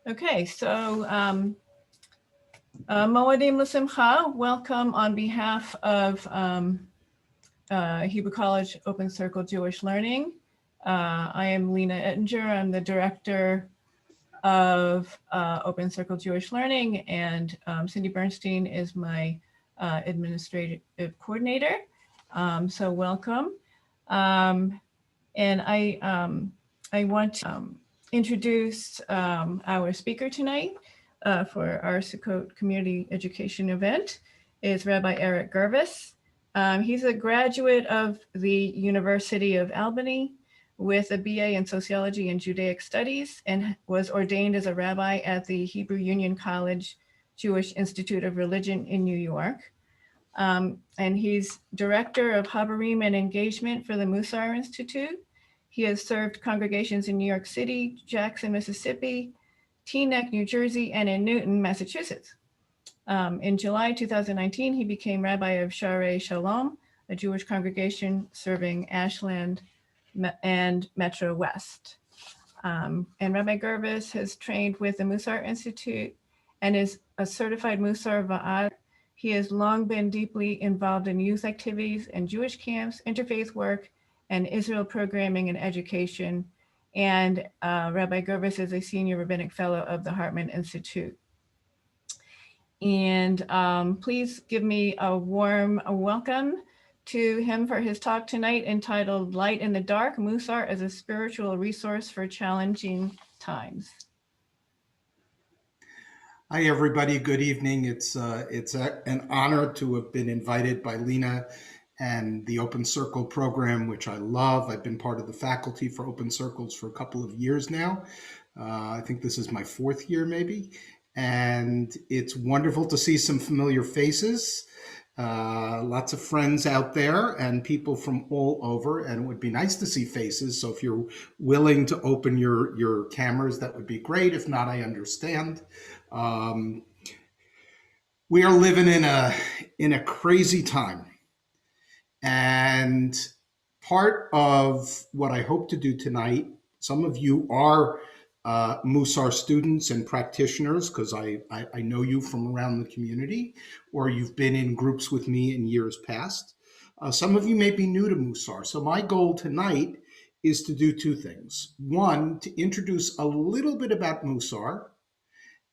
Okay, so Moadim L'Simcha, welcome on behalf of Hebrew College Open Circle Jewish Learning. I am Lena Ettinger. I'm the director of Open Circle Jewish Learning, and Cindy Bernstein is my administrative coordinator. So welcome. And I want to introduce our speaker tonight for our Sukkot Community Education event is Rabbi Eric Gurvis. He's a graduate of the University of Albany with a BA in Sociology and Judaic Studies and was ordained as a rabbi at the Hebrew Union College Jewish Institute of Religion in New York. And he's director of Habarim and Engagement for the Mussar Institute. He has served congregations in New York City, Jackson, Mississippi, Teaneck, New Jersey, and in Newton, Massachusetts. In July 2019, he became rabbi of Sharei Shalom, a Jewish congregation serving Ashland and Metro West. And Rabbi Gurvis has trained with the Mussar Institute and is a certified Mussar Va'ad. He has long been deeply involved in youth activities and Jewish camps, interfaith work, and Israel programming and education. And Rabbi Gurvis is a senior rabbinic fellow of the Hartman Institute. And please give me a warm welcome to him for his talk tonight entitled Light in the Dark, Mussar as a Spiritual Resource for Challenging Times. Hi, everybody. Good evening. It's an honor to have been invited by Lena and the Open Circle program, which I love. I've been part of the faculty for Open Circles for a couple of years now. I think this is my fourth year, maybe. And it's wonderful to see some familiar faces. Lots of friends out there and people from all over, and it would be nice to see faces. So if you're willing to open your cameras, that would be great. If not, I understand. We are living in a crazy time, and part of what I hope to do tonight, some of you are Mussar students and practitioners because I know you from around the community, or you've been in groups with me in years past. Some of you may be new to Mussar. So my goal tonight is to do two things. One, to introduce a little bit about Mussar,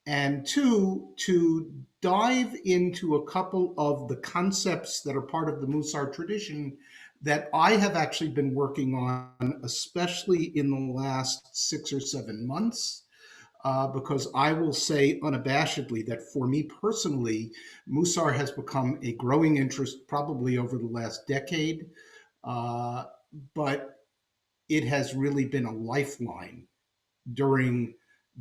and two, to dive into a couple of the concepts that are part of the Mussar tradition that I have actually been working on, especially in the last 6 or 7 months, because I will say unabashedly that for me personally, Mussar has become a growing interest probably over the last decade, but it has really been a lifeline during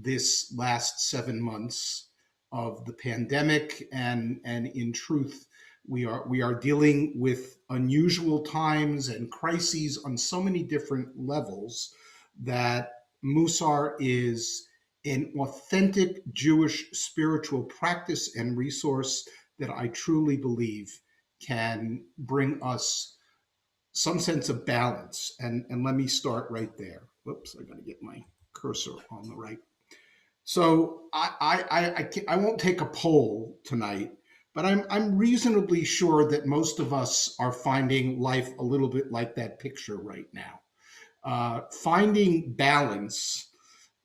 this last 7 months of the pandemic, and in truth, we are dealing with unusual times and crises on so many different levels that Mussar is an authentic Jewish spiritual practice and resource that I truly believe can bring us some sense of balance. And let me start right there. Whoops, I got to get my cursor on the right. So I won't take a poll tonight, but I'm reasonably sure that most of us are finding life a little bit like that picture right now. Finding balance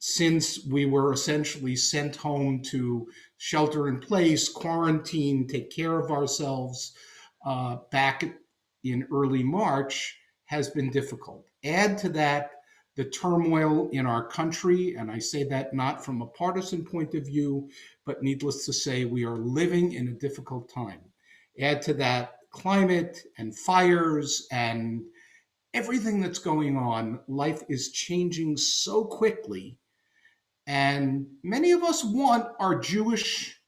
since we were essentially sent home to shelter in place, quarantine, take care of ourselves back in early March has been difficult. Add to that the turmoil in our country, and I say that not from a partisan point of view, but needless to say, we are living in a difficult time. Add to that climate and fires and everything that's going on. Life is changing so quickly, and many of us want our Jewish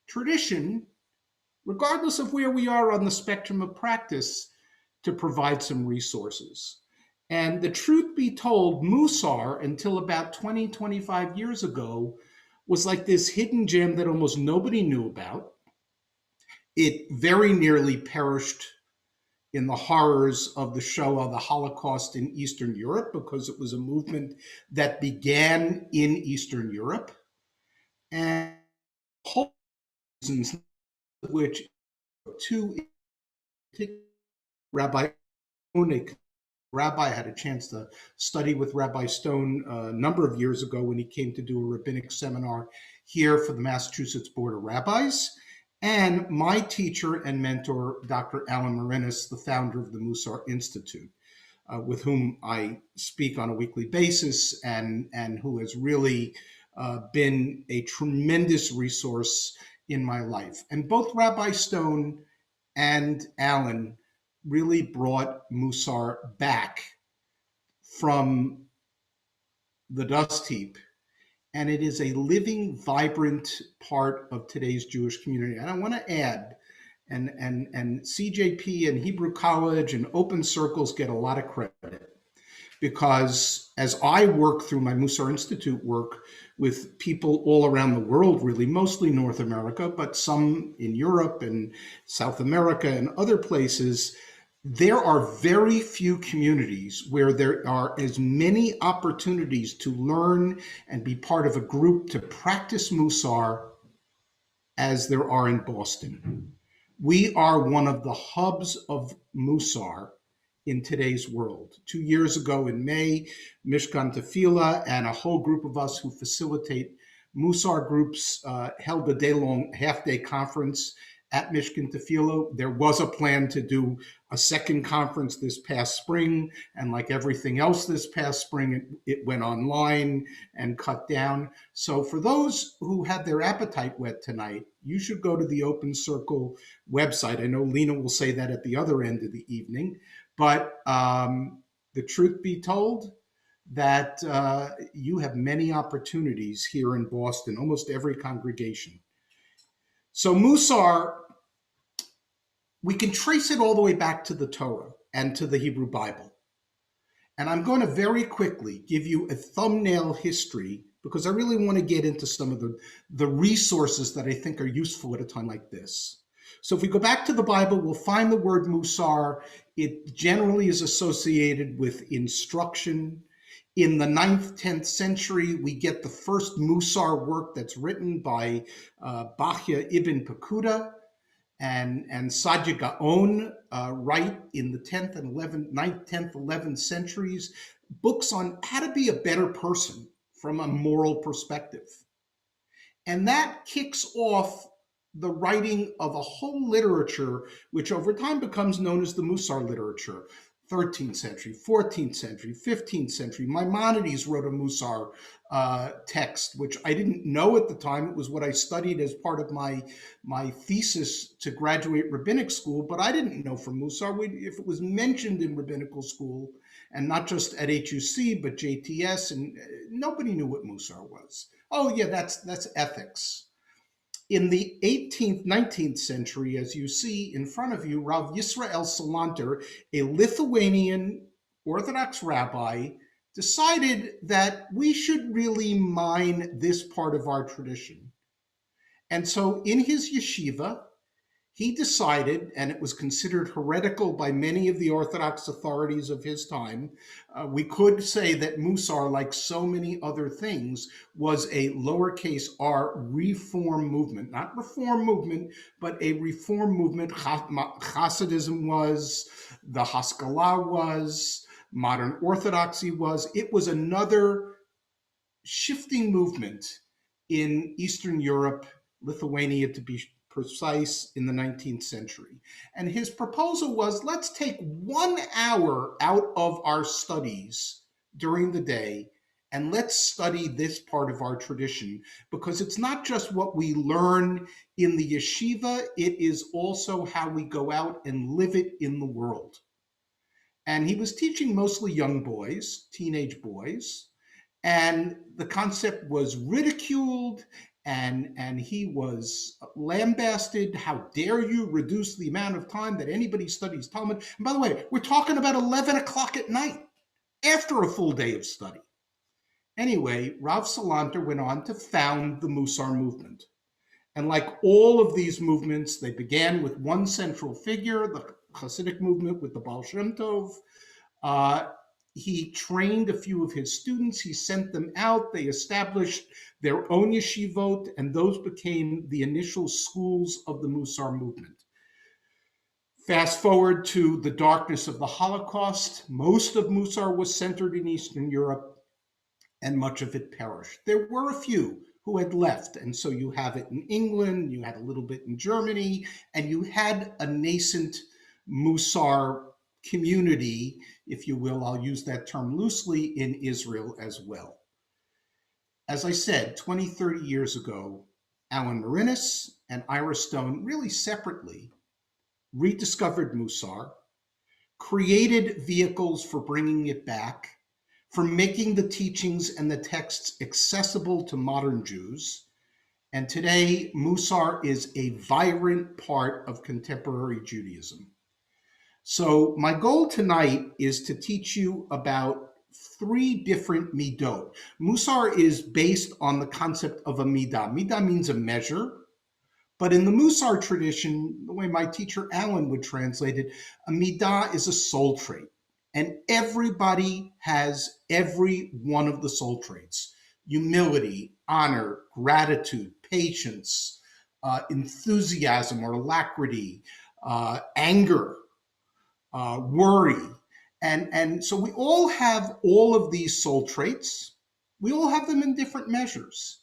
tradition, regardless of where we are on the spectrum of practice, to provide some resources. And the truth be told, Mussar, until about 20, 25 years ago, was like this hidden gem that almost nobody knew about. It very nearly perished in the horrors of the Shoah, the Holocaust in Eastern Europe, because it was a movement that began in Eastern Europe. and whole reasons, which two Rabbi Onik, Rabbi had a chance to study with Rabbi Stone a number of years ago when he came to do a rabbinic seminar here for the Massachusetts Board of Rabbis, and my teacher and mentor, Dr. Alan Marinis, the founder of the Mussar Institute, with whom I speak on a weekly basis, and who has really been a tremendous resource in my life. And both Rabbi Stone and Alan really brought Mussar back from the dust heap. And it is a living, vibrant part of today's Jewish community. And I want to add, and CJP and Hebrew College and Open Circles get a lot of credit, because as I work through my Mussar Institute work with people all around the world, really, mostly North America, but some in Europe and South America and other places, there are very few communities where there are as many opportunities to learn and be part of a group to practice Mussar as there are in Boston. We are one of the hubs of Mussar in today's world. 2 years ago in May, Mishkan Tefillah and a whole group of us who facilitate Mussar groups held a day-long, half-day conference at Mishkan Tefillah. There was a plan to do a second conference this past spring, and like everything else this past spring, it went online and cut down. So for those who had their appetite whet tonight, you should go to the Open Circle website. I know Lena will say that at the other end of the evening, but the truth be told, that you have many opportunities here in Boston, almost every congregation. So Mussar, we can trace it all the way back to the Torah and to the Hebrew Bible. And I'm going to very quickly give you a thumbnail history, because I really want to get into some of the resources that I think are useful at a time like this. So if we go back to the Bible, we'll find the word Mussar. It generally is associated with instruction. In the 9th, 10th century, we get the first Mussar work that's written by Bachya ibn Pekuda and Sadia Gaon write in the 10th and 11th, 9th, 10th, 11th centuries, books on how to be a better person from a moral perspective. And that kicks off the writing of a whole literature, which over time becomes known as the Mussar literature. 13th century, 14th century, 15th century. Maimonides wrote a Mussar text, which I didn't know at the time. It was what I studied as part of my thesis to graduate rabbinic school, but I didn't know from Mussar. If it was mentioned in rabbinical school, and not just at HUC, but JTS, and nobody knew what Mussar was. Oh yeah, that's ethics. In the 18th, 19th century, as you see in front of you, Rav Yisrael Salanter, a Lithuanian Orthodox rabbi, decided that we should really mine this part of our tradition. And so in his yeshiva, he decided, and it was considered heretical by many of the Orthodox authorities of his time, we could say that Mussar, like so many other things, was a lowercase r reform movement. Not reform movement, but a reform movement. Hasidism was, the Haskalah was, modern Orthodoxy was. It was another shifting movement in Eastern Europe, Lithuania to be precise, in the 19th century. And his proposal was, let's take 1 hour out of our studies during the day and let's study this part of our tradition, because it's not just what we learn in the yeshiva, it is also how we go out and live it in the world. And he was teaching mostly young boys, teenage boys, and the concept was ridiculed, and he was lambasted. How dare you reduce the amount of time that anybody studies Talmud? And by the way, we're talking about 11 o'clock at night after a full day of study. Anyway, Rav Salanter went on to found the Mussar movement. And like all of these movements, they began with one central figure, the Hasidic movement with the Baal Shem Tov. He trained a few of his students. He sent them out. They established their own yeshivot, and those became the initial schools of the Mussar movement. Fast forward to the darkness of the Holocaust. Most of Mussar was centered in Eastern Europe, and much of it perished. There were a few who had left, and so you have it in England, you had a little bit in Germany, and you had a nascent Mussar community, if you will, I'll use that term loosely, in Israel as well. As I said, 20, 30 years ago, Alan Marinis and Ira Stone, really separately, rediscovered Mussar, created vehicles for bringing it back, for making the teachings and the texts accessible to modern Jews. And today, Mussar is a vibrant part of contemporary Judaism. So my goal tonight is to teach you about 3 different midot. Mussar is based on the concept of a midah. Midah means a measure, but in the Mussar tradition, the way my teacher Alan would translate it, a midah is a soul trait. And everybody has every one of the soul traits: humility, honor, gratitude, patience, enthusiasm or alacrity, anger, worry. And so we all have all of these soul traits. We all have them in different measures.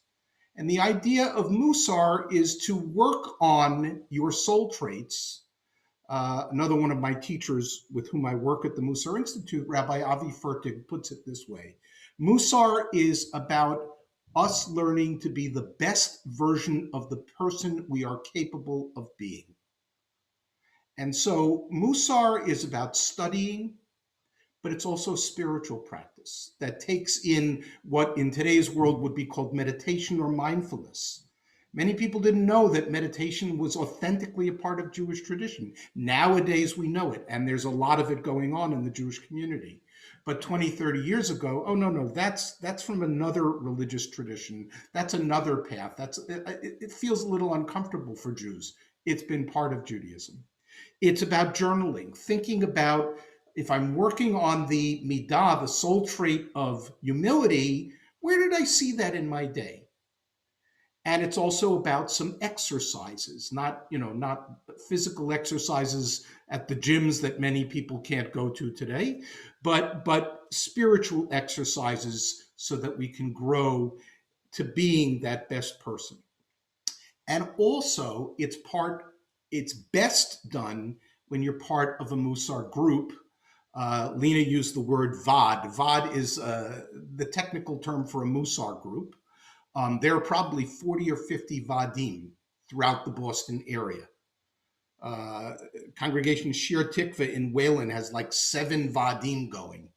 And the idea of Mussar is to work on your soul traits. Another one of my teachers with whom I work at the Mussar Institute, Rabbi Avi Fertig, puts it this way: Mussar is about us learning to be the best version of the person we are capable of being. And so Mussar is about studying, but it's also spiritual practice that takes in what in today's world would be called meditation or mindfulness. Many people didn't know that meditation was authentically a part of Jewish tradition. Nowadays we know it, and there's a lot of it going on in the Jewish community. But 20, 30 years ago, oh no, that's from another religious tradition. That's another path. It feels a little uncomfortable for Jews. It's been part of Judaism. It's about journaling, thinking about, if I'm working on the midah, the soul trait of humility, where did I see that in my day? And it's also about some exercises, not physical exercises at the gyms that many people can't go to today, but spiritual exercises so that we can grow to being that best person. And also, it's best done when you're part of a Mussar group. Lena used the word VAD. VAD is the technical term for a Mussar group. There are probably 40 or 50 Vadim throughout the Boston area. Congregation Shir Tikva in Wayland has like 7 Vadim going.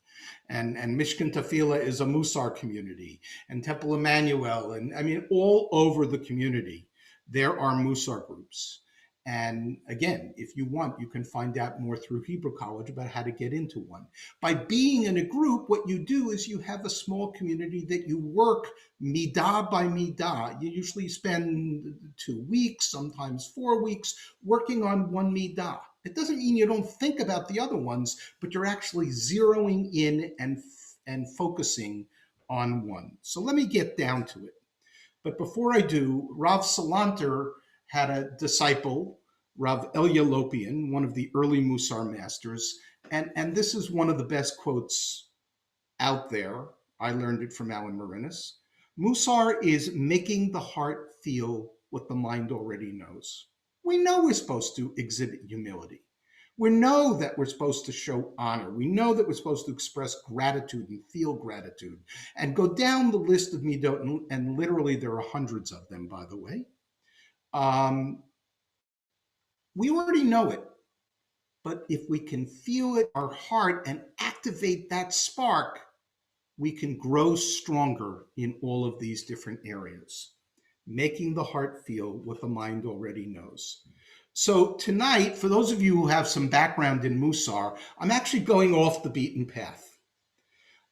And Mishkan Tefillah is a Mussar community, and Temple Emmanuel, and I mean, all over the community, there are Mussar groups. And again, if you want, you can find out more through Hebrew College about how to get into one. By being in a group, what you do is you have a small community that you work midah by midah. You usually spend 2 weeks, sometimes 4 weeks, working on one midah. It doesn't mean you don't think about the other ones, but you're actually zeroing in and focusing on one. So let me get down to it. But before I do, Rav Salanter had a disciple, Rav Elia Lopian, one of the early Mussar masters, and this is one of the best quotes out there. I learned it from Alan Marinis. Mussar is making the heart feel what the mind already knows. We know we're supposed to exhibit humility. We know that we're supposed to show honor. We know that we're supposed to express gratitude and feel gratitude and go down the list of midot, and literally there are hundreds of them, by the way. We already know it, but if we can feel it in our heart and activate that spark, we can grow stronger in all of these different areas, making the heart feel what the mind already knows. So tonight, for those of you who have some background in Mussar, I'm actually going off the beaten path.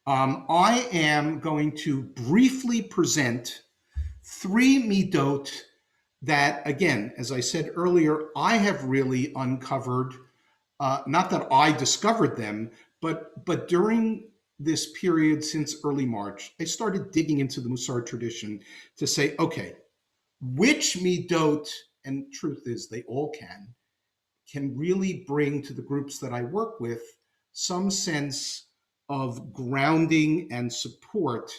I am going to briefly present 3 midot that, again, as I said earlier, I have really uncovered, not that I discovered them, but during this period since early March, I started digging into the Mussar tradition to say, okay, which midot, and truth is they all can really bring to the groups that I work with some sense of grounding and support,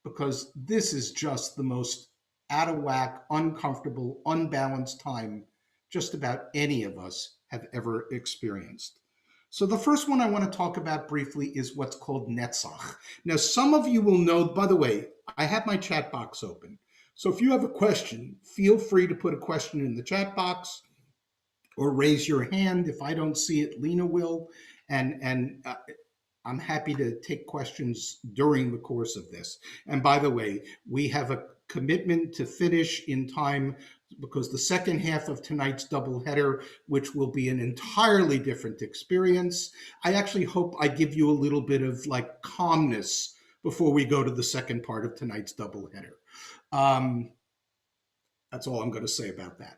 because this is just the most out of whack, uncomfortable, unbalanced time just about any of us have ever experienced. So the first one I want to talk about briefly is what's called Netsock. Now, some of you will know, by the way, I have my chat box open. So if you have a question, feel free to put a question in the chat box or raise your hand. If I don't see it, Lena will. And I'm happy to take questions during the course of this. And by the way, we have a commitment to finish in time, because the second half of tonight's doubleheader, which will be an entirely different experience, I actually hope I give you a little bit of like calmness before we go to the second part of tonight's doubleheader. That's all I'm going to say about that.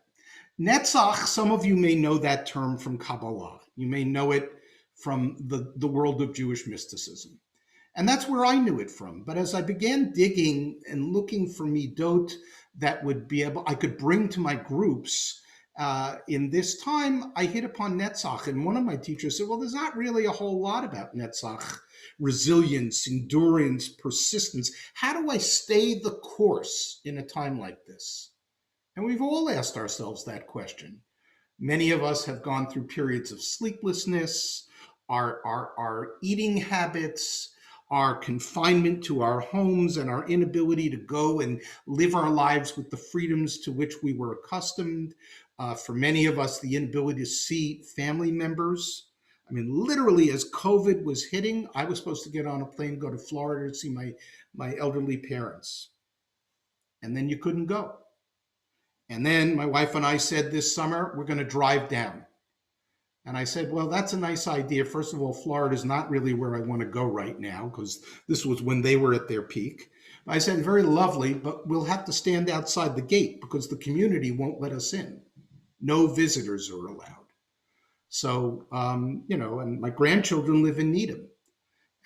Netsock, some of you may know that term from Kabbalah. You may know it from the world of Jewish mysticism. And that's where I knew it from. But as I began digging and looking for midot that would be able, I could bring to my groups in this time, I hit upon Netsock. And one of my teachers said, well, there's not really a whole lot about Netsock. Resilience, endurance, persistence. How do I stay the course in a time like this? And we've all asked ourselves that question. Many of us have gone through periods of sleeplessness, our eating habits, our confinement to our homes, and our inability to go and live our lives with the freedoms to which we were accustomed. For many of us, the inability to see family members. I mean, literally, as COVID was hitting, I was supposed to get on a plane, go to Florida to see my elderly parents. And then you couldn't go. And then my wife and I said this summer, we're going to drive down. And I said, well, that's a nice idea. First of all, Florida is not really where I want to go right now, because this was when they were at their peak. I said, very lovely, but we'll have to stand outside the gate because the community won't let us in. No visitors are allowed. So, and my grandchildren live in Needham.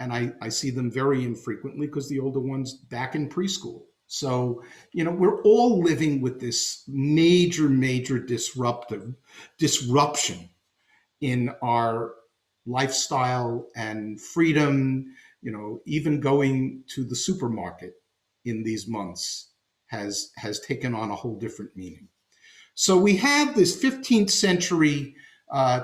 And I see them very infrequently because the older one's back in preschool. So, we're all living with this major, major disruption in our lifestyle and freedom. Even going to the supermarket in these months has taken on a whole different meaning. So we have this 15th century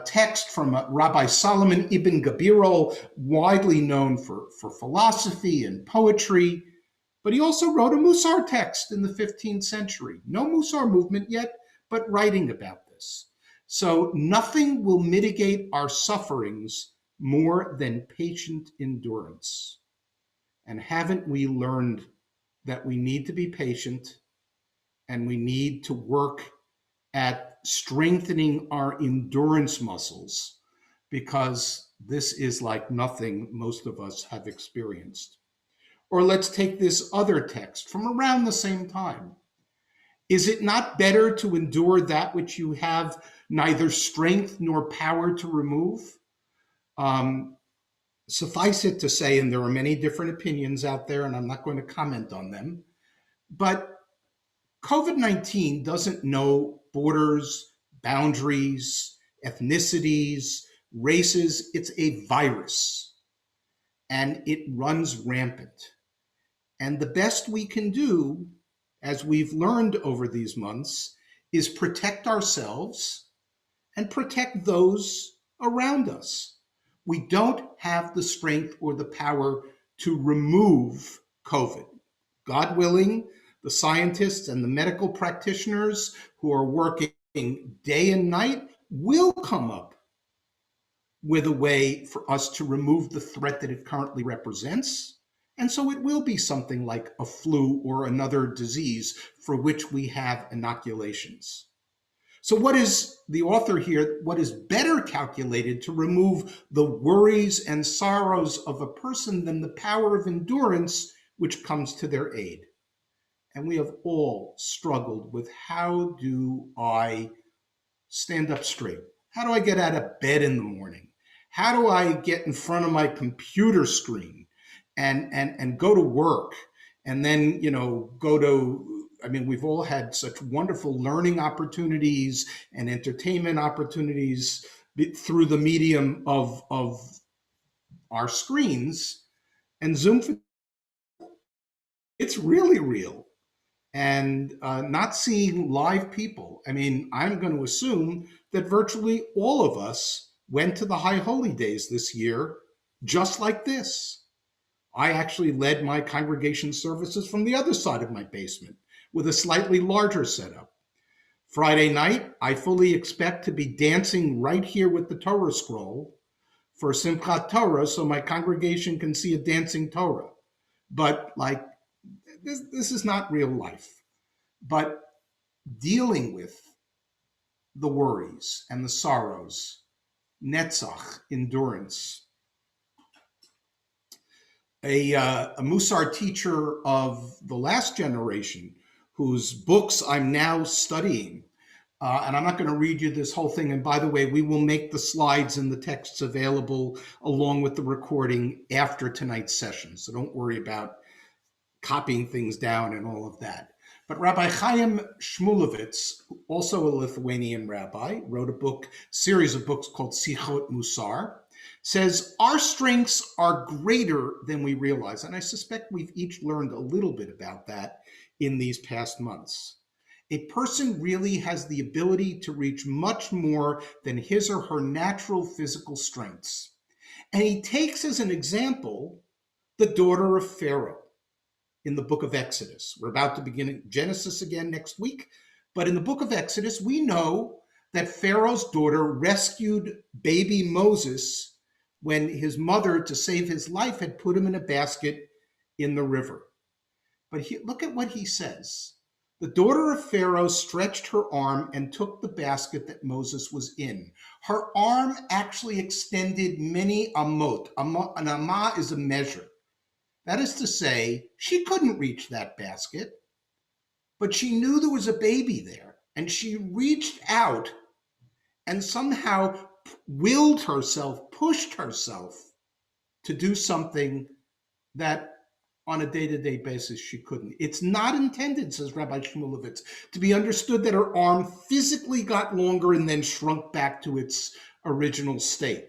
text from Rabbi Solomon ibn Gabirol, widely known for philosophy and poetry. But he also wrote a Mussar text in the 15th century. No Mussar movement yet, but writing about this. So nothing will mitigate our sufferings more than patient endurance. And haven't we learned that we need to be patient and we need to work at strengthening our endurance muscles, because this is like nothing most of us have experienced. Or let's take this other text from around the same time. Is it not better to endure that which you have neither strength nor power to remove? Suffice it to say, and there are many different opinions out there, and I'm not going to comment on them, but COVID-19 doesn't know borders, boundaries, ethnicities, races. It's a virus, and it runs rampant. And the best we can do, as we've learned over these months, is protect ourselves and protect those around us. We don't have the strength or the power to remove COVID. God willing, the scientists and the medical practitioners who are working day and night will come up with a way for us to remove the threat that it currently represents. And so it will be something like a flu or another disease for which we have inoculations. So what is the author here, what is better calculated to remove the worries and sorrows of a person than the power of endurance which comes to their aid? And we have all struggled with, how do I stand up straight? How do I get out of bed in the morning? How do I get in front of my computer screen and go to work and then, go to, I mean, we've all had such wonderful learning opportunities and entertainment opportunities through the medium of our screens, and Zoom, it's really real. And not seeing live people. I mean, I'm going to assume that virtually all of us went to the High Holy Days this year just like this. I actually led my congregation services from the other side of my basement with a slightly larger setup. Friday night, I fully expect to be dancing right here with the Torah scroll for Simchat Torah so my congregation can see a dancing Torah. But like, this is not real life. But dealing with the worries and the sorrows, Netsock, endurance. A Mussar teacher of the last generation, whose books I'm now studying, and I'm not going to read you this whole thing. And by the way, we will make the slides and the texts available along with the recording after tonight's session. So don't worry about copying things down and all of that. But Rabbi Chaim Shmulevitz, also a Lithuanian rabbi, wrote a series of books called Sichot Mussar, says our strengths are greater than we realize. And I suspect we've each learned a little bit about that in these past months. A person really has the ability to reach much more than his or her natural physical strengths. And he takes as an example the daughter of Pharaoh in the book of Exodus. We're about to begin Genesis again next week. But in the book of Exodus, we know that Pharaoh's daughter rescued baby Moses when his mother, to save his life, had put him in a basket in the river. But look at what he says. The daughter of Pharaoh stretched her arm and took the basket that Moses was in. Her arm actually extended many amot. An amah is a measure. That is to say, she couldn't reach that basket, but she knew there was a baby there, and she reached out and somehow willed herself, pushed herself to do something that on a day-to-day basis she couldn't. It's not intended, says Rabbi Shmulevitz, to be understood that her arm physically got longer and then shrunk back to its original state.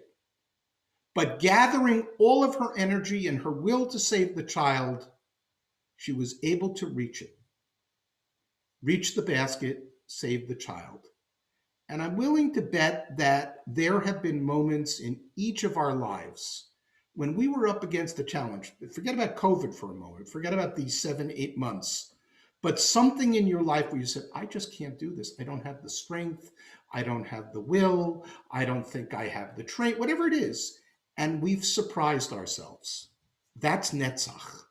But gathering all of her energy and her will to save the child, she was able to reach it. Reach the basket, save the child. And I'm willing to bet that there have been moments in each of our lives when we were up against a challenge. Forget about COVID for a moment. Forget about these 7-8 months. But something in your life where you said, I just can't do this. I don't have the strength. I don't have the will. I don't think I have the train, whatever it is. And we've surprised ourselves. That's Netsock.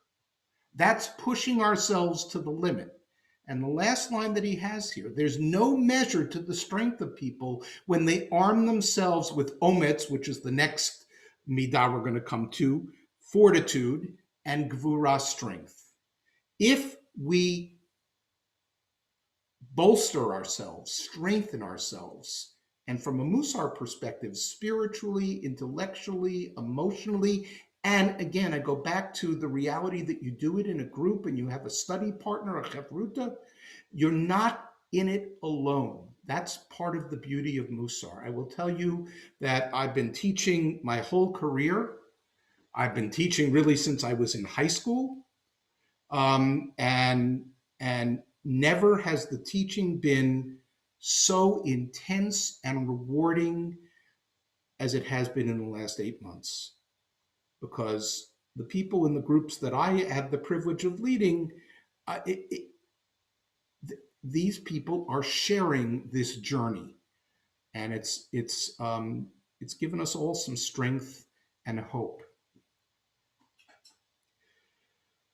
That's pushing ourselves to the limit. And the last line that he has here, there's no measure to the strength of people when they arm themselves with omets, which is the next midah we're going to come to, fortitude, and gvura, strength. If we bolster ourselves, strengthen ourselves, and from a Mussar perspective, spiritually, intellectually, emotionally, and again, I go back to the reality that you do it in a group and you have a study partner, a chevruta, you're not in it alone. That's part of the beauty of Mussar. I will tell you that I've been teaching my whole career. I've been teaching really since I was in high school. And never has the teaching been so intense and rewarding as it has been in the last 8 months. Because the people in the groups that I have the privilege of leading, these people are sharing this journey, and it's given us all some strength and hope.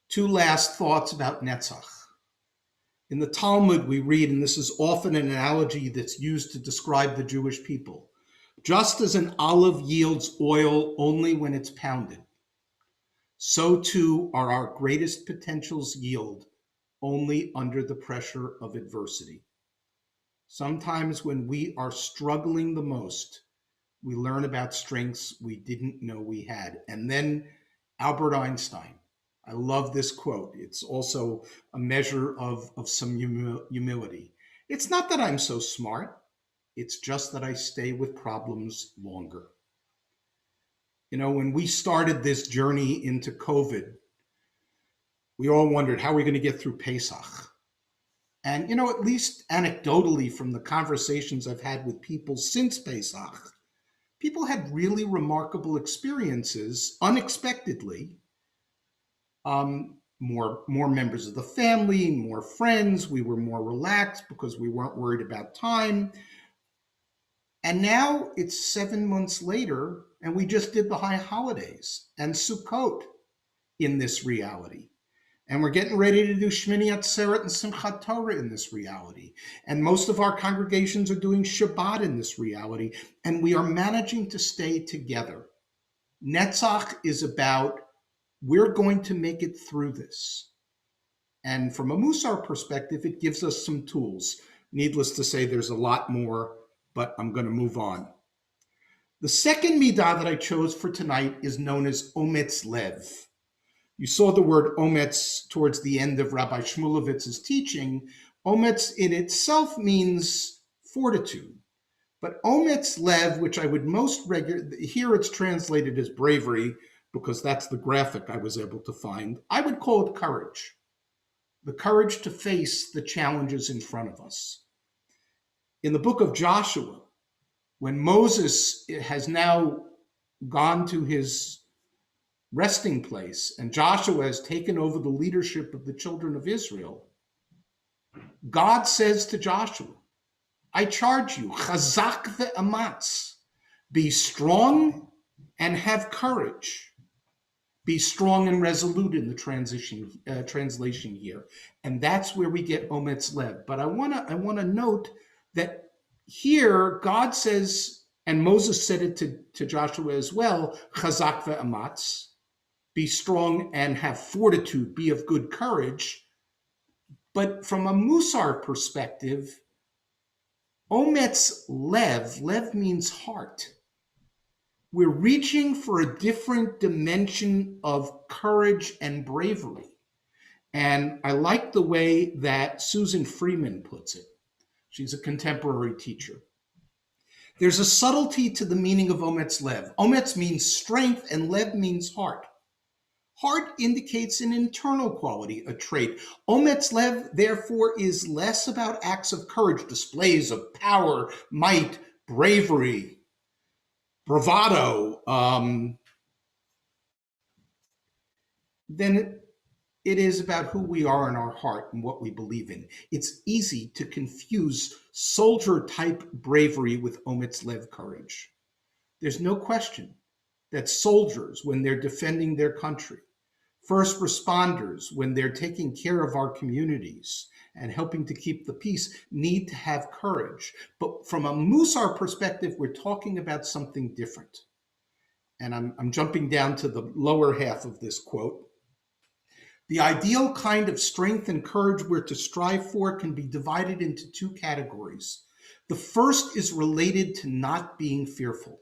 2 last thoughts about Netsock. In the Talmud, we read, and this is often an analogy that's used to describe the Jewish people, just as an olive yields oil only when it's pounded, so too are our greatest potentials yield only under the pressure of adversity. Sometimes when we are struggling the most, We learn about strengths we didn't know we had. And then Albert Einstein. I love this quote. It's also a measure of some humility. It's not that I'm so smart, it's just that I stay with problems longer. You know, when we started this journey into COVID, we all wondered how are we going to get through Pesach? And, you know, at least anecdotally from the conversations I've had with people since Pesach, people had really remarkable experiences unexpectedly. More members of the family, more friends. We were more relaxed because we weren't worried about time. And now it's 7 months later, and we just did the high holidays and Sukkot in this reality. And we're getting ready to do Shmini Atzeret and Simchat Torah in this reality. And most of our congregations are doing Shabbat in this reality. And we are managing to stay together. Netsock is about, we're going to make it through this. And from a Mussar perspective, it gives us some tools. Needless to say, there's a lot more, but I'm going to move on. The second midah that I chose for tonight is known as Ometz Lev. You saw the word ometz towards the end of Rabbi Shmulevitz's teaching. Ometz in itself means fortitude. But ometz lev, which I would most regularly, here it's translated as bravery, because that's the graphic I was able to find. I would call it courage. The courage to face the challenges in front of us. In the book of Joshua, when Moses has now gone to his resting place, and Joshua has taken over the leadership of the children of Israel, God says to Joshua, I charge you, chazak ve'amatz, be strong and have courage. Be strong and resolute in the translation here. And that's where we get ometz lev. But I want to note that here God says, and Moses said it to Joshua as well, chazak ve'amatz, be strong and have fortitude, be of good courage. But from a Mussar perspective, ometz lev, lev means heart. We're reaching for a different dimension of courage and bravery. And I like the way that Susan Freeman puts it. She's a contemporary teacher. There's a subtlety to the meaning of ometz lev. Ometz means strength and lev means heart. Heart indicates an internal quality, a trait. Ometz lev, therefore, is less about acts of courage, displays of power, might, bravery, bravado, than it is about who we are in our heart and what we believe in. It's easy to confuse soldier-type bravery with ometz lev courage. There's no question that soldiers, when they're defending their country, first responders, when they're taking care of our communities and helping to keep the peace, need to have courage. But from a Mussar perspective, we're talking about something different. And I'm jumping down to the lower half of this quote. The ideal kind of strength and courage we're to strive for can be divided into two categories. The first is related to not being fearful.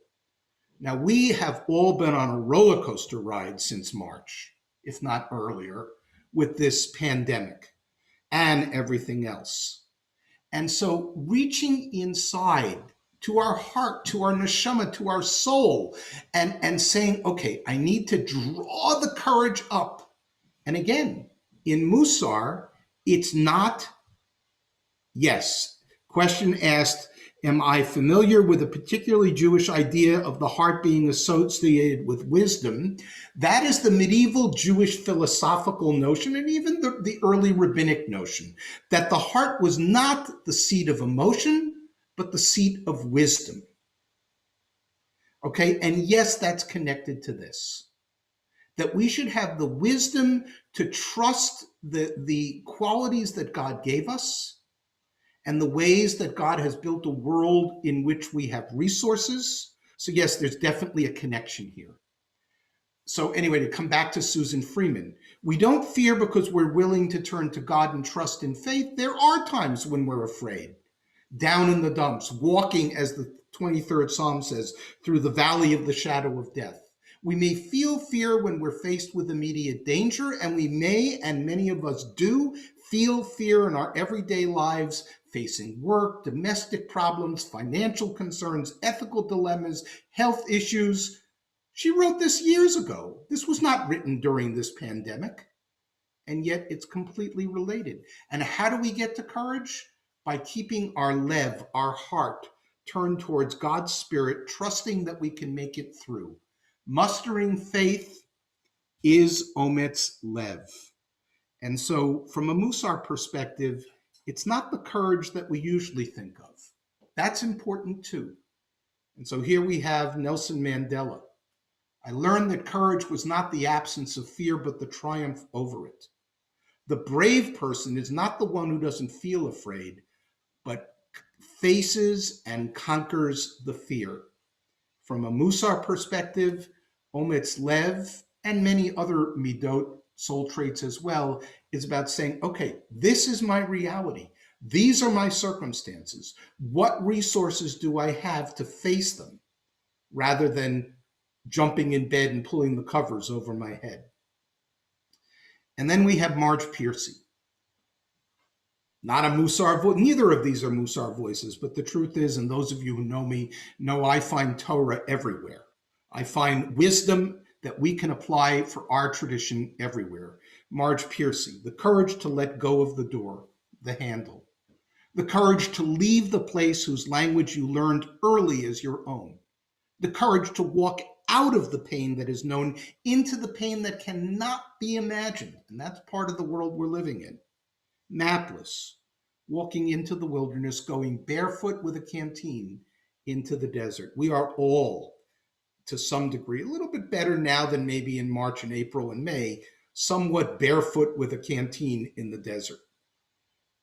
Now, we have all been on a roller coaster ride since March, if not earlier, with this pandemic and everything else. And so reaching inside to our heart, to our neshama, to our soul, and saying, okay, I need to draw the courage up. And again, in Mussar, it's not, yes, question asked, am I familiar with a particularly Jewish idea of the heart being associated with wisdom? That is the medieval Jewish philosophical notion, and even the early rabbinic notion, that the heart was not the seat of emotion, but the seat of wisdom. Okay, and yes, that's connected to this. That we should have the wisdom to trust the qualities that God gave us, and the ways that God has built a world in which we have resources. So yes, there's definitely a connection here. So anyway, to come back to Susan Freeman, we don't fear because we're willing to turn to God and trust in faith. There are times when we're afraid, down in the dumps, walking, as the 23rd Psalm says, through the valley of the shadow of death. We may feel fear when we're faced with immediate danger, and we may, and many of us do, feel fear in our everyday lives, facing work, domestic problems, financial concerns, ethical dilemmas, health issues. She wrote this years ago. This was not written during this pandemic, and yet it's completely related. And how do we get to courage? By keeping our lev, our heart, turned towards God's Spirit, trusting that we can make it through. Mustering faith is ometz lev. And so from a Mussar perspective, it's not the courage that we usually think of. That's important too. And so here we have Nelson Mandela. I learned that courage was not the absence of fear, but the triumph over it. The brave person is not the one who doesn't feel afraid, but faces and conquers the fear. From a Mussar perspective, ometz lev and many other midot, soul traits as well, is about saying, okay, this is my reality. These are my circumstances. What resources do I have to face them, rather than jumping in bed and pulling the covers over my head? And then we have Marge Piercy. Not a Mussar voice. Neither of these are Mussar voices, but the truth is, and those of you who know me know, I find Torah everywhere. I find wisdom that we can apply for our tradition everywhere. Marge Piercy, the courage to let go of the door, the handle. The courage to leave the place whose language you learned early as your own. The courage to walk out of the pain that is known into the pain that cannot be imagined. And that's part of the world we're living in. Mapless, walking into the wilderness, going barefoot with a canteen into the desert. We are all, to some degree, a little bit better now than maybe in March and April and May, somewhat barefoot with a canteen in the desert.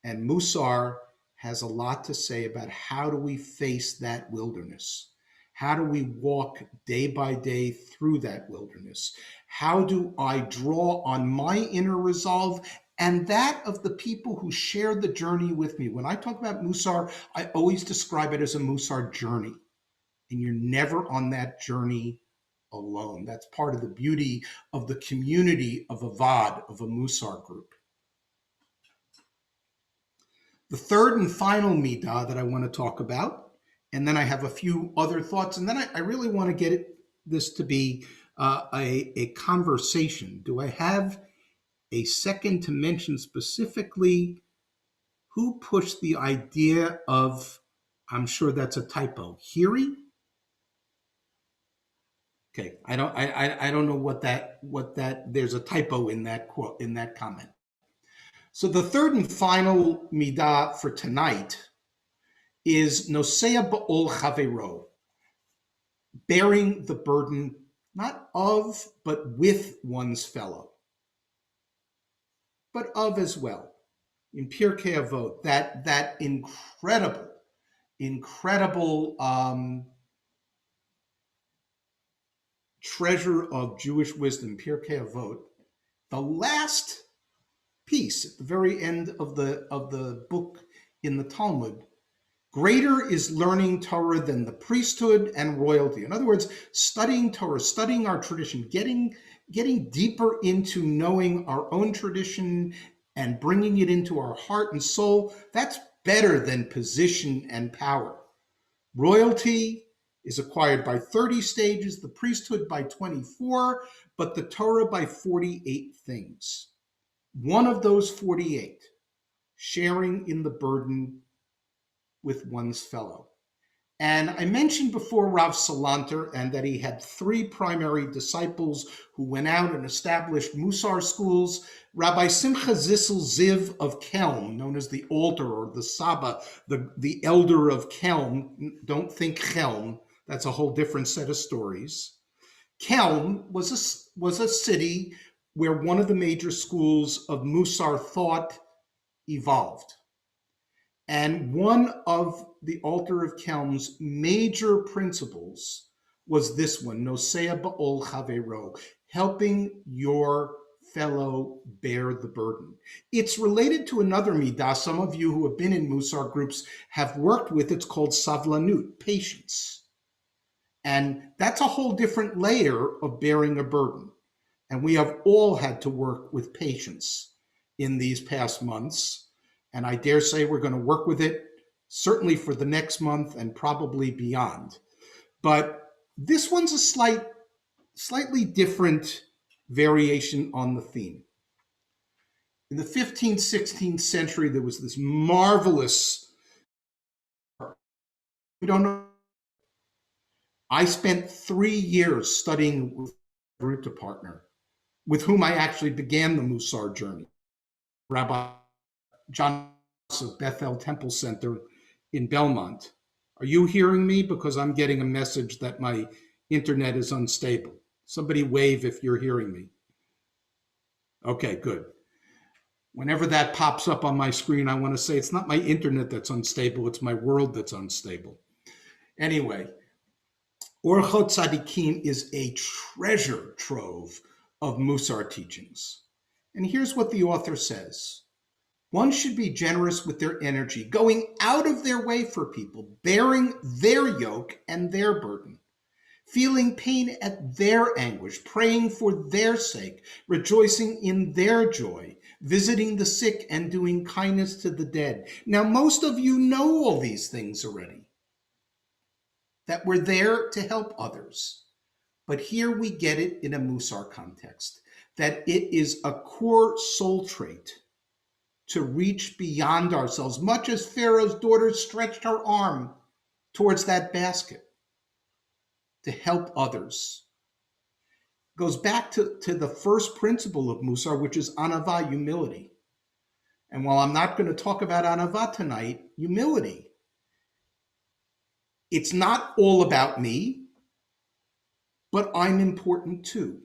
And Mussar has a lot to say about how do we face that wilderness? How do we walk day by day through that wilderness? How do I draw on my inner resolve and that of the people who share the journey with me? When I talk about Mussar, I always describe it as a Mussar journey. And you're never on that journey alone. That's part of the beauty of the community of a Vad, of a Mussar group. The third and final midah that I want to talk about, and then I have a few other thoughts, and then I really want to get this to be a conversation. Do I have a second to mention specifically who pushed the idea of, I'm sure that's a typo, Hiri? Okay, I don't know what that there's a typo in that quote, in that comment. So the third and final midah for tonight is nosea ba'ol chavero, bearing the burden not of, but with one's fellow, but of as well. In Pirkei Avot, that incredible treasure of Jewish wisdom, Pirkei Avot, the last piece at the very end of the book in the Talmud, greater is learning Torah than the priesthood and royalty. In other words, studying Torah, studying our tradition, getting deeper into knowing our own tradition and bringing it into our heart and soul, that's better than position and power. Royalty is acquired by 30 stages, the priesthood by 24, but the Torah by 48 things. One of those 48, sharing in the burden with one's fellow. And I mentioned before Rav Salanter, and that he had three primary disciples who went out and established Mussar schools. Rabbi Simcha Zissel Ziv of Kelm, known as the Alter or the Saba, the elder of Kelm. Don't think Chelm, that's a whole different set of stories. Kelm was a city where one of the major schools of Mussar thought evolved. And one of the Alter of Kelm's major principles was this one, nosea ba'ol chavero, helping your fellow bear the burden. It's related to another midah. Some of you who have been in Mussar groups have worked with. It's called savlanut, patience. And that's a whole different layer of bearing a burden. And we have all had to work with patience in these past months. And I dare say we're going to work with it certainly for the next month and probably beyond. But this one's a slightly different variation on the theme. In the 15th, 16th century, there was this marvelous, we don't know. I spent 3 years studying with a Ruta partner with whom I actually began the Mussar journey, Rabbi John of Bethel Temple Center in Belmont. Are you hearing me? Because I'm getting a message that my internet is unstable. Somebody wave if you're hearing me. Okay, good. Whenever that pops up on my screen, I want to say it's not my internet that's unstable, it's my world that's unstable. Anyway, Orchot Tzadikim is a treasure trove of Mussar teachings. And here's what the author says. One should be generous with their energy, going out of their way for people, bearing their yoke and their burden, feeling pain at their anguish, praying for their sake, rejoicing in their joy, visiting the sick and doing kindness to the dead. Now, most of you know all these things already, that we're there to help others. But here we get it in a Mussar context, that it is a core soul trait to reach beyond ourselves, much as Pharaoh's daughter stretched her arm towards that basket to help others. It goes back to the first principle of Mussar, which is Anava Humility. And while I'm not going to talk about Anava tonight, humility, it's not all about me, but I'm important too.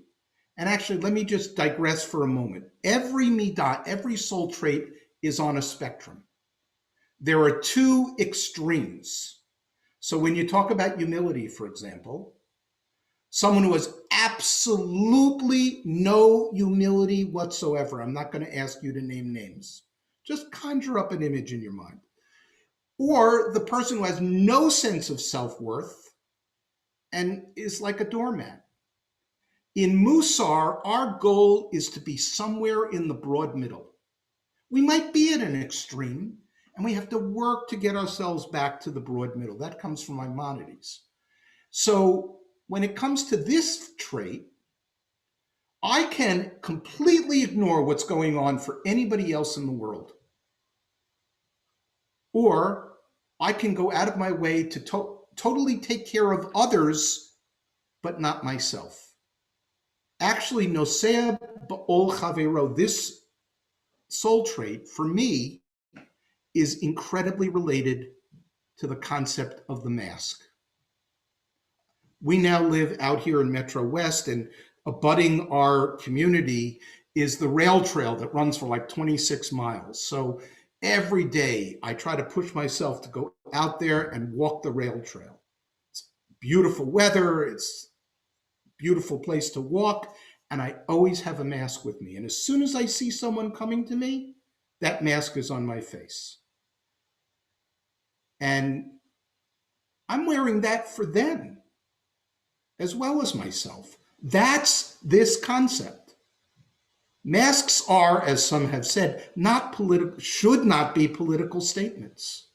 And actually, let me just digress for a moment. Every midah, every soul trait is on a spectrum. There are two extremes. So when you talk about humility, for example, someone who has absolutely no humility whatsoever, I'm not going to ask you to name names. Just conjure up an image in your mind. Or the person who has no sense of self-worth and is like a doormat. In Mussar, our goal is to be somewhere in the broad middle. We might be at an extreme, and we have to work to get ourselves back to the broad middle. That comes from Maimonides. So when it comes to this trait, I can completely ignore what's going on for anybody else in the world. Or I can go out of my way to totally take care of others, but not myself. Actually, nosea ba'ol chavero, this soul trait, for me, is incredibly related to the concept of the mask. We now live out here in Metro West, and abutting our community is the rail trail that runs for like 26 miles. So every day I try to push myself to go out there and walk the rail trail. It's beautiful weather, it's a beautiful place to walk, and I always have a mask with me. And as soon as I see someone coming to me, that mask is on my face. And I'm wearing that for them as well as myself. That's this concept. Masks are, as some have said, should not be political statements.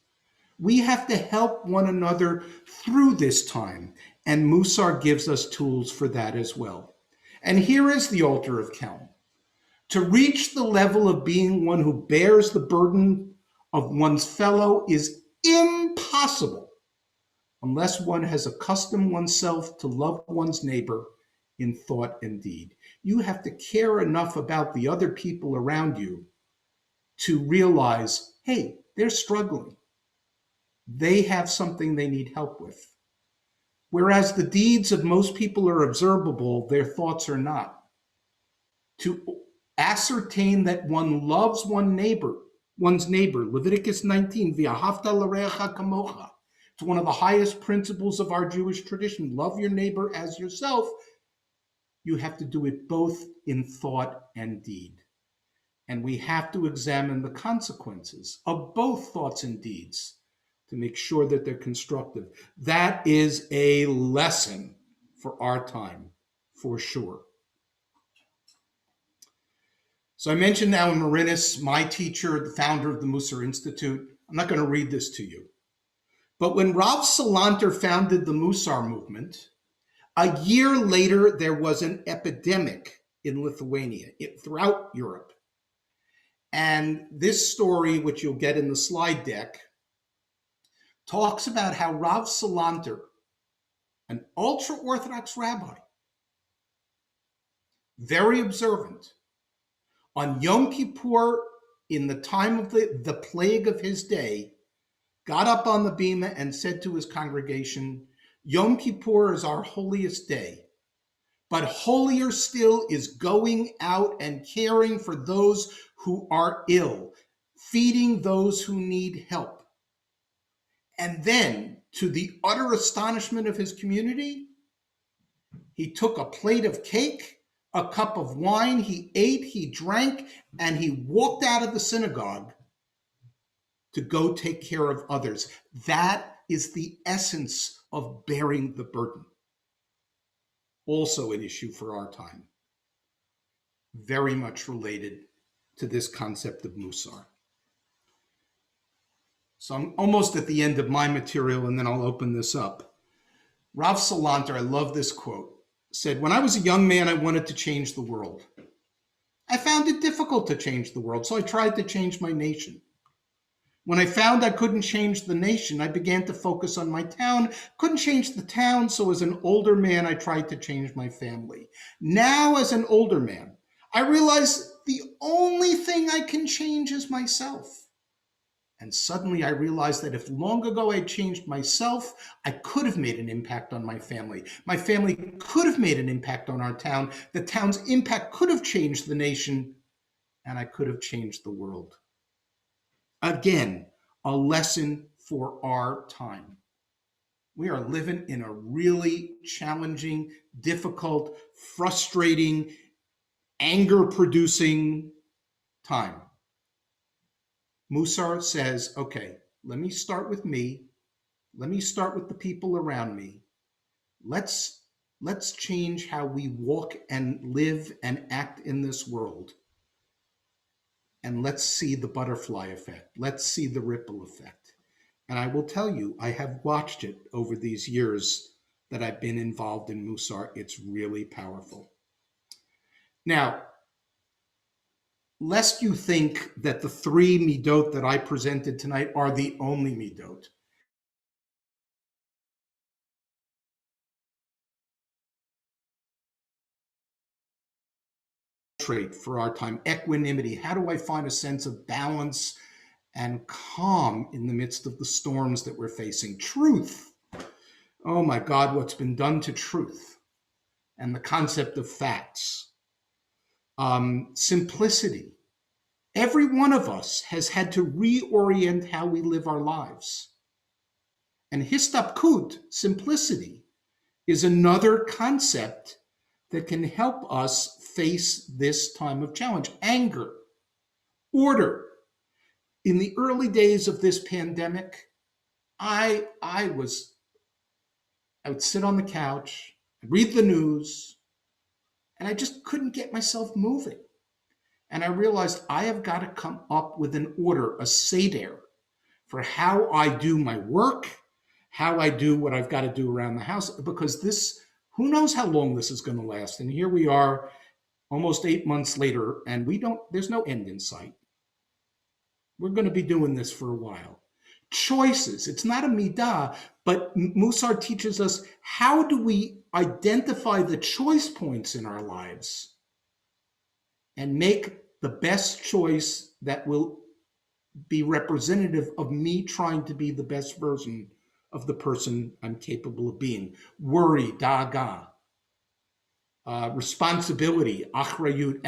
We have to help one another through this time, and Mussar gives us tools for that as well. And here is the altar of Kelm. To reach the level of being one who bears the burden of one's fellow is impossible unless one has accustomed oneself to love one's neighbor in thought and deed. You have to care enough about the other people around you to realize, hey, they're struggling. They have something they need help with. Whereas the deeds of most people are observable, their thoughts are not. To ascertain that one loves one's neighbor, Leviticus 19, V'ahavta l'reacha kamocha. It's one of the highest principles of our Jewish tradition. Love your neighbor as yourself. You have to do it both in thought and deed. And we have to examine the consequences of both thoughts and deeds to make sure that they're constructive. That is a lesson for our time, for sure. So I mentioned Alan Marinis, my teacher, the founder of the Mussar Institute. I'm not going to read this to you. But when Rav Salanter founded the Mussar movement, a year later, there was an epidemic in Lithuania, throughout Europe. And this story, which you'll get in the slide deck, talks about how Rav Salanter, an ultra-Orthodox rabbi, very observant, on Yom Kippur, in the time of the plague of his day, got up on the bima and said to his congregation, Yom Kippur is our holiest day, but holier still is going out and caring for those who are ill, feeding those who need help. And then, to the utter astonishment of his community, he took a plate of cake, a cup of wine, he ate, he drank, and he walked out of the synagogue to go take care of others. That is the essence of bearing the burden. Also an issue for our time. Very much related to this concept of Mussar. So I'm almost at the end of my material, and then I'll open this up. Rav Salanter, I love this quote, said, when I was a young man, I wanted to change the world. I found it difficult to change the world, so I tried to change my nation. When I found I couldn't change the nation, I began to focus on my town. Couldn't change the town, so as an older man, I tried to change my family. Now, as an older man, I realize the only thing I can change is myself. And suddenly I realized that if long ago I changed myself, I could have made an impact on my family. My family could have made an impact on our town. The town's impact could have changed the nation, and I could have changed the world. Again, a lesson for our time. We are living in a really challenging, difficult, frustrating, anger-producing time. Mussar says, okay, let me start with me. Let me start with the people around me. Let's change how we walk and live and act in this world. And let's see the butterfly effect. Let's see the ripple effect. And I will tell you, I have watched it over these years that I've been involved in Mussar. It's really powerful. Now, lest you think that the three midot that I presented tonight are the only midot. Trait for our time, equanimity. How do I find a sense of balance and calm in the midst of the storms that we're facing? Truth. Oh my God, what's been done to truth and the concept of facts. Simplicity. Every one of us has had to reorient how we live our lives. And histapkut, simplicity, is another concept that can help us face this time of challenge. Anger, order. In the early days of this pandemic, I would sit on the couch, I'd read the news, and I just couldn't get myself moving. And I realized I have got to come up with an order, a seder, for how I do my work, how I do what I've got to do around the house, because this, who knows how long this is going to last. And here we are almost 8 months later, and there's no end in sight. We're going to be doing this for a while. Choices, it's not a midah, but Mussar teaches us, how do we identify the choice points in our lives and make the best choice that will be representative of me trying to be the best version of the person I'm capable of being. Worry, daga, responsibility, achrayut,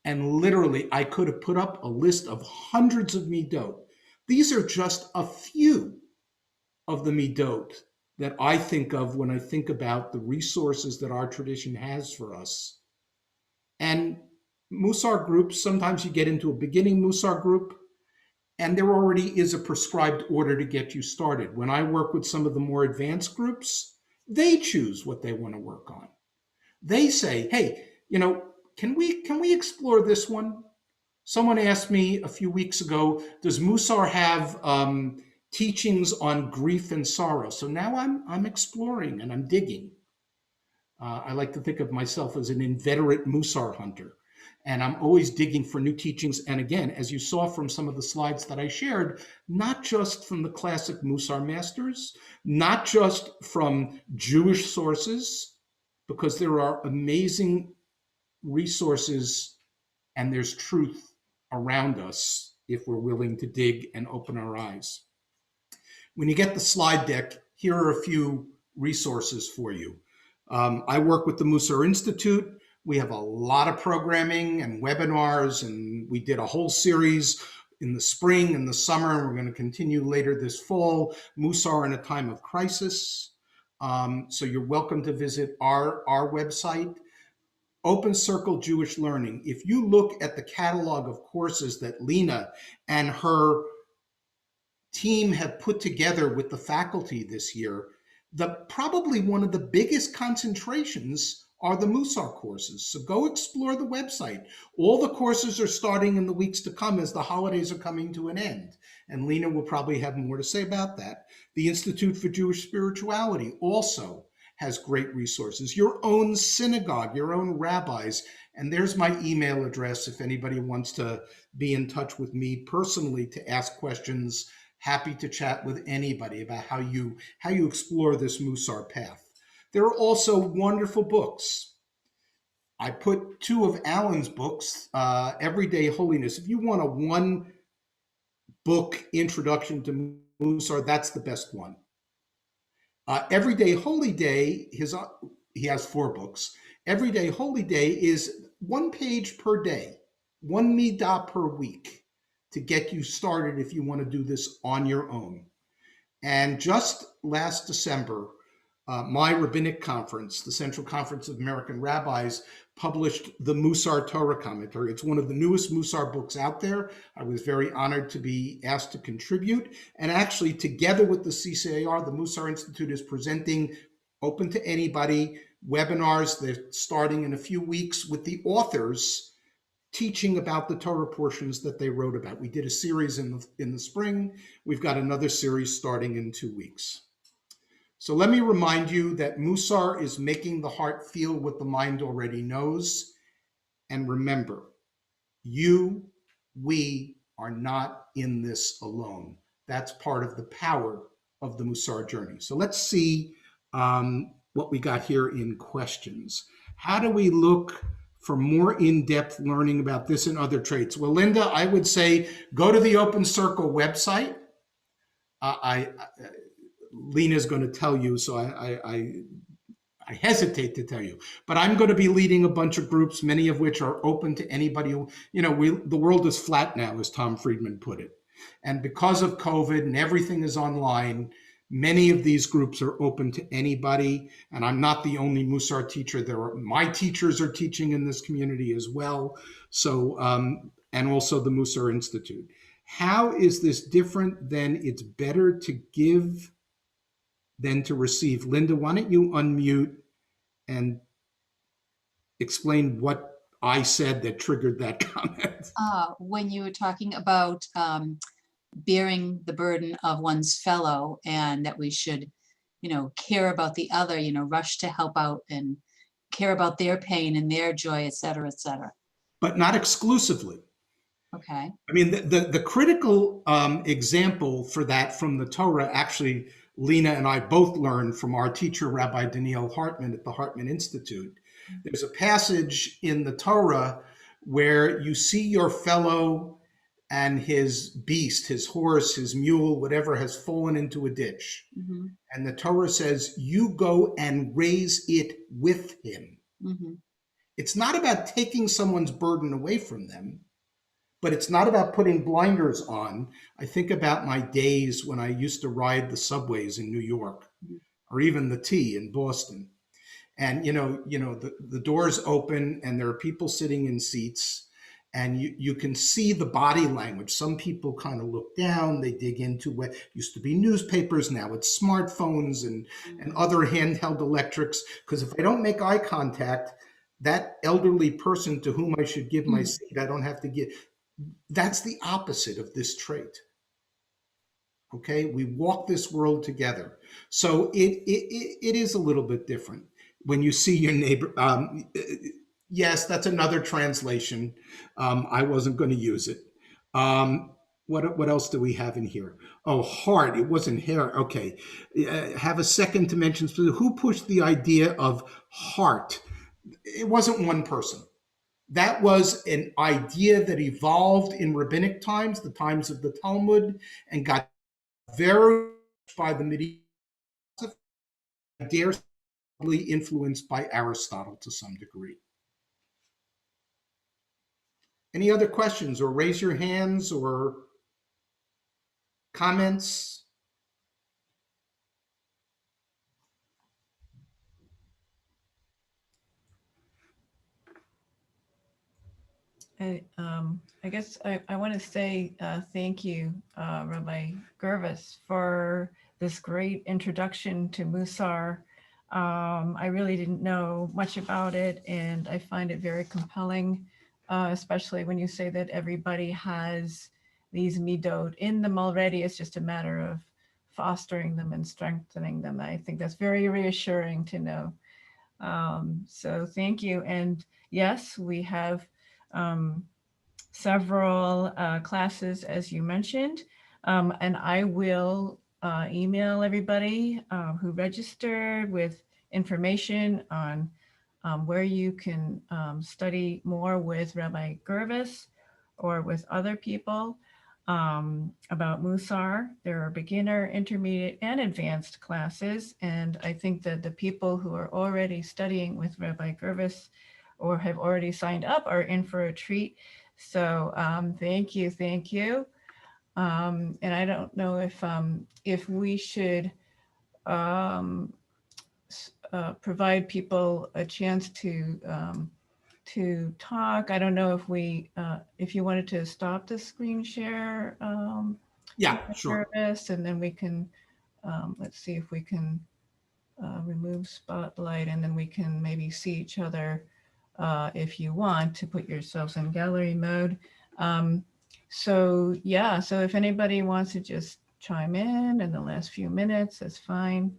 and literally I could have put up a list of hundreds of midot. These are just a few of the midot that I think of when I think about the resources that our tradition has for us. And Mussar groups, sometimes you get into a beginning Mussar group, and there already is a prescribed order to get you started. When I work with some of the more advanced groups, they choose what they want to work on. They say, hey, can we explore this one? Someone asked me a few weeks ago, does Mussar have teachings on grief and sorrow? So now I'm exploring and I'm digging. I like to think of myself as an inveterate Mussar hunter, and I'm always digging for new teachings. And again, as you saw from some of the slides that I shared, not just from the classic Mussar masters, not just from Jewish sources, because there are amazing resources and there's truth around us if we're willing to dig and open our eyes. When you get the slide deck, here are a few resources for you. I work with the Mussar Institute. We have a lot of programming and webinars, and we did a whole series in the spring and the summer, and we're going to continue later this fall, Mussar in a Time of Crisis. So you're welcome to visit our website. Open Circle Jewish Learning. If you look at the catalog of courses that Lena and her team have put together with the faculty this year, probably one of the biggest concentrations are the Mussar courses. So go explore the website. All the courses are starting in the weeks to come as the holidays are coming to an end. And Lena will probably have more to say about that. The Institute for Jewish Spirituality also has great resources. Your own synagogue, your own rabbis. And there's my email address if anybody wants to be in touch with me personally to ask questions. Happy to chat with anybody about how you explore this Mussar path. There are also wonderful books. I put two of Alan's books, Everyday Holiness. If you want a one book introduction to Mussar, that's the best one. Everyday Holy Day, he has 4 books. Everyday Holy Day is 1 page per day, 1 midah per week to get you started if you want to do this on your own. And just last December, my rabbinic conference, the Central Conference of American Rabbis, published the Mussar Torah Commentary. It's one of the newest Mussar books out there. I was very honored to be asked to contribute. And actually, together with the CCAR, the Mussar Institute is presenting, open to anybody, webinars. They're starting in a few weeks with the authors teaching about the Torah portions that they wrote about. We did a series in the spring. We've got another series starting in 2 weeks. So let me remind you that Mussar is making the heart feel what the mind already knows. And remember, we are not in this alone. That's part of the power of the Mussar journey. So let's see what we got here in questions. How do we look for more in-depth learning about this and other traits? Well, Linda, I would say go to the Open Circle website. Lena's going to tell you, so I hesitate to tell you, but I'm going to be leading a bunch of groups, many of which are open to anybody who, the world is flat now, as Tom Friedman put it. And because of COVID and everything is online, many of these groups are open to anybody. And I'm not the only Mussar teacher. My teachers are teaching in this community as well. So, and also the Mussar Institute. How is this different than it's better to give than to receive? Linda, why don't you unmute and explain what I said that triggered that comment? When you were talking about bearing the burden of one's fellow, and that we should, care about the other, rush to help out and care about their pain and their joy, et cetera, et cetera. But not exclusively. Okay. I mean, the critical example for that from the Torah, actually, Lena and I both learned from our teacher, Rabbi Daniel Hartman at the Hartman Institute. There's a passage in the Torah where you see your fellow and his beast, his horse, his mule, whatever, has fallen into a ditch. Mm-hmm. And the Torah says, you go and raise it with him. Mm-hmm. It's not about taking someone's burden away from them, but it's not about putting blinders on. I think about my days when I used to ride the subways in New York. or even the T in Boston. And the doors open and there are people sitting in seats, and you can see the body language. Some people kind of look down, they dig into what used to be newspapers, now it's smartphones and other handheld electrics. Because if I don't make eye contact, that elderly person to whom I should give my seat, I don't have to give. That's the opposite of this trait. Okay, we walk this world together. So it is a little bit different when you see your neighbor. Yes, that's another translation. I wasn't going to use it. Um, what else do we have in here? Oh, heart. It wasn't hair. Okay, have a second to mention who pushed the idea of heart. It wasn't one person. That was an idea that evolved in rabbinic times, the times of the Talmud, and got very by the medieval, I dare say, probably influenced by Aristotle to some degree. Any other questions, or raise your hands, or comments? I guess I want to say thank you, Rabbi Gurvis, for this great introduction to Mussar. I really didn't know much about it, and I find it very compelling, especially when you say that everybody has these midot in them already. It's just a matter of fostering them and strengthening them. I think that's very reassuring to know. So thank you. And yes, we have several classes, as you mentioned, and I will email everybody who registered with information on where you can study more with Rabbi Gurvis or with other people about Mussar. There are beginner, intermediate, and advanced classes, and I think that the people who are already studying with Rabbi Gurvis or have already signed up are in for a treat. So thank you, thank you. And I don't know if we should provide people a chance to talk. I don't know if you wanted to stop the screen share. Yeah, sure. Service, and then we can let's see if we can remove spotlight, and then we can maybe see each other if you want to put yourselves in gallery mode. So yeah, so if anybody wants to just chime in the last few minutes, that's fine.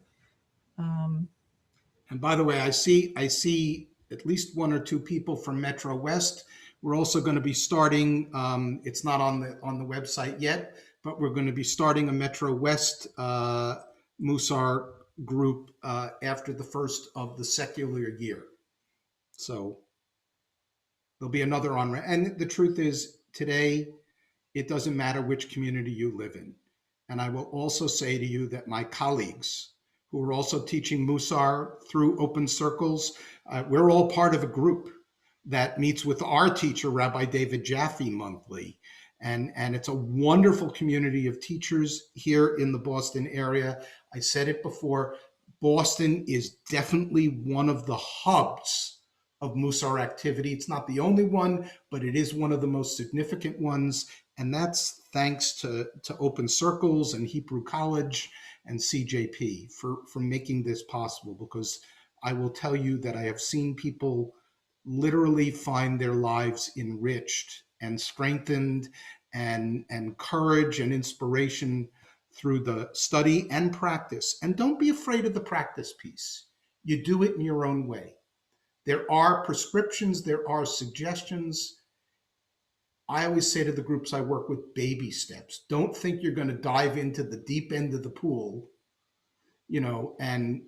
And by the way, I see at least one or two people from Metro West. We're also going to be starting. It's not on the website yet, but we're going to be starting a Metro West Mussar group after the first of the secular year. So there'll be another on. And the truth is, today it doesn't matter which community you live in. And I will also say to you that my colleagues who are also teaching Mussar through open circles, we're all part of a group that meets with our teacher, Rabbi David Jaffe, monthly. And it's a wonderful community of teachers here in the Boston area. I said it before, Boston is definitely one of the hubs of Mussar activity. It's not the only one, but it is one of the most significant ones. And that's thanks to Open Circles and Hebrew College and CJP for making this possible. Because I will tell you that I have seen people literally find their lives enriched and strengthened and courage and inspiration through the study and practice. And don't be afraid of the practice piece. You do it in your own way. There are prescriptions, there are suggestions. I always say to the groups I work with, baby steps. Don't think you're going to dive into the deep end of the pool, and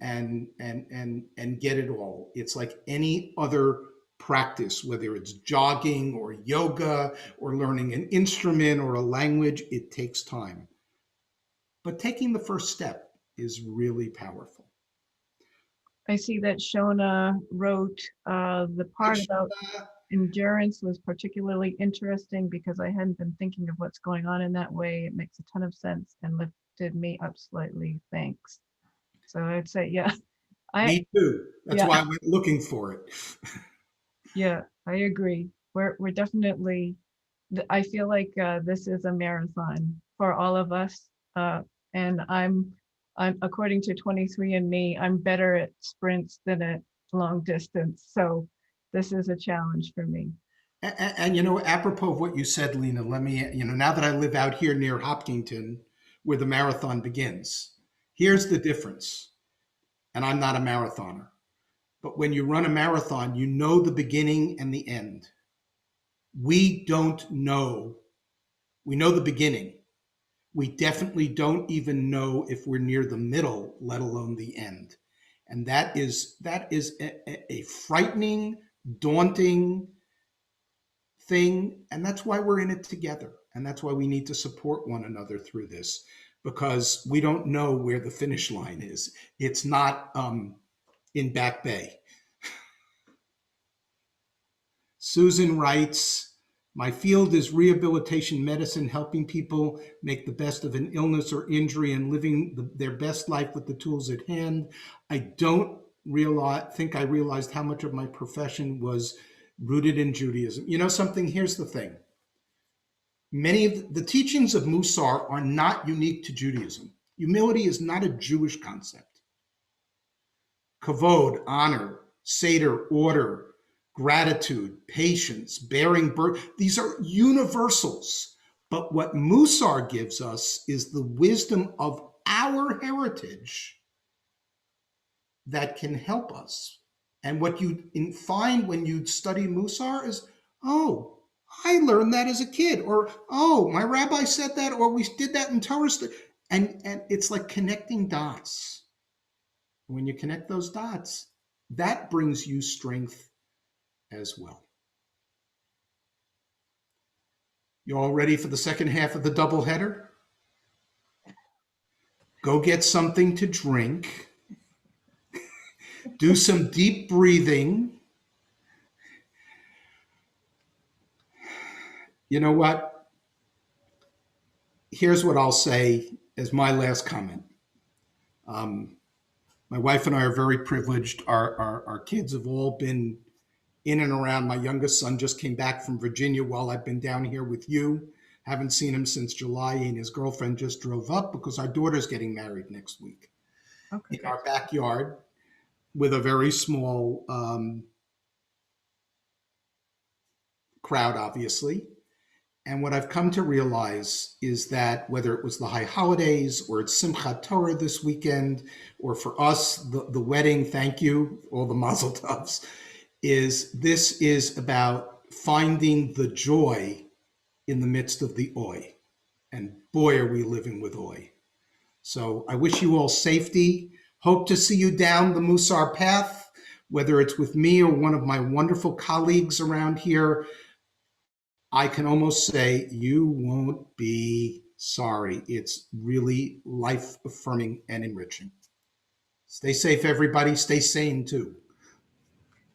get it all. It's like any other practice, whether it's jogging or yoga or learning an instrument or a language, it takes time. But taking the first step is really powerful. I see that Shona wrote the part about endurance was particularly interesting because I hadn't been thinking of what's going on in that way. It makes a ton of sense and lifted me up slightly. Thanks. So I'd say, yeah, Me too. That's yeah. why I went looking for it. Yeah, I agree. We're definitely, I feel like this is a marathon for all of us. And I'm according to 23andMe, I'm better at sprints than at long distance. So this is a challenge for me. And, you know, apropos of what you said, Lena, let me, you know, now that I live out here near Hopkinton, where the marathon begins, here's the difference. And I'm not a marathoner, but when you run a marathon, you know the beginning and the end. We don't know. We know the beginning. We definitely don't even know if we're near the middle, let alone the end. And that is a frightening, daunting thing. And that's why we're in it together. And that's why we need to support one another through this, because we don't know where the finish line is. It's not in Back Bay. Susan writes, my field is rehabilitation medicine, helping people make the best of an illness or injury and living their best life with the tools at hand. I don't think I realized how much of my profession was rooted in Judaism. You know something? Here's the thing. Many of the teachings of Mussar are not unique to Judaism. Humility is not a Jewish concept. Kavod, honor, seder, order, gratitude, patience, bearing burden, these are universals. But what Mussar gives us is the wisdom of our heritage that can help us. And what you find when you study Mussar is, oh, I learned that as a kid, or oh, my rabbi said that, or we did that in Torah. And it's like connecting dots. When you connect those dots, that brings you strength as well. You all ready for the second half of the doubleheader? Go get something to drink. Do some deep breathing. You know what? Here's what I'll say as my last comment. My wife and I are very privileged. Our kids have all been in and around. My youngest son just came back from Virginia while I've been down here with you. Haven't seen him since July, and his girlfriend just drove up because our daughter's getting married next week in our backyard with a very small crowd, obviously. And what I've come to realize is that whether it was the high holidays or it's Simchat Torah this weekend, or for us, the wedding, thank you, all the mazel tovs, this is about finding the joy in the midst of the oi. And boy, are we living with oi. So I wish you all safety. Hope to see you down the Mussar path, whether it's with me or one of my wonderful colleagues around here. I can almost say you won't be sorry. It's really life affirming and enriching. Stay safe, everybody. Stay sane too.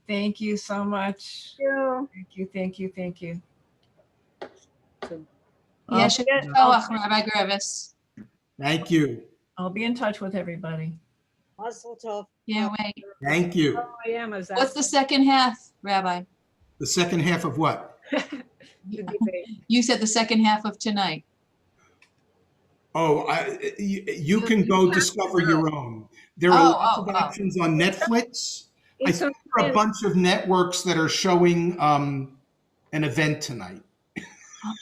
Thank you so much. Yeah. Thank you, thank you, thank you. Yes, Rabbi Gurvis. Thank you. I'll be in touch with everybody. Mazel tov. Can't wait. Thank you. Oh, I am. Is that What's the second half, Rabbi? The second half of what? the debate? You said the second half of tonight. Oh, you can go discover your own. There are lots of options on Netflix. I It's think there are a bunch of networks that are showing an event tonight.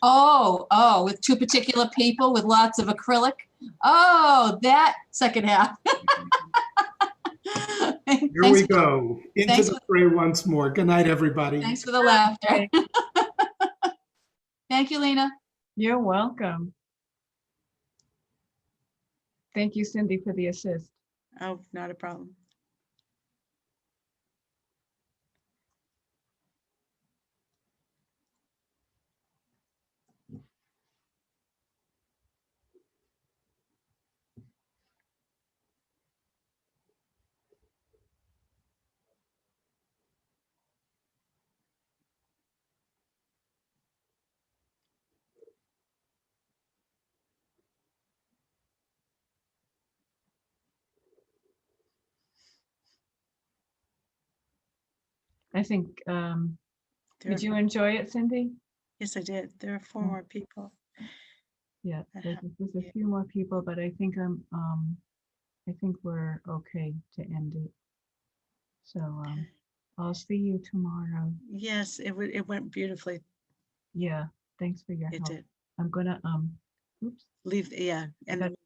With two particular people with lots of acrylic. Oh, that second half. Here we go. Into the fray once more. Good night, everybody. Thanks for the laughter. Thank you, Lena. You're welcome. Thank you, Cindy, for the assist. Oh, not a problem. I think, There did are- you enjoy it, Cindy? Yes, I did. There are 4 Yeah. more people. Yeah, Uh-huh. there's a Yeah. few more people, but I think I think we're okay to end it. So, Okay. I'll see you tomorrow. Yes, it went beautifully. Yeah, thanks for your It help. did. I'm gonna, oops. Leave, yeah. I And gotta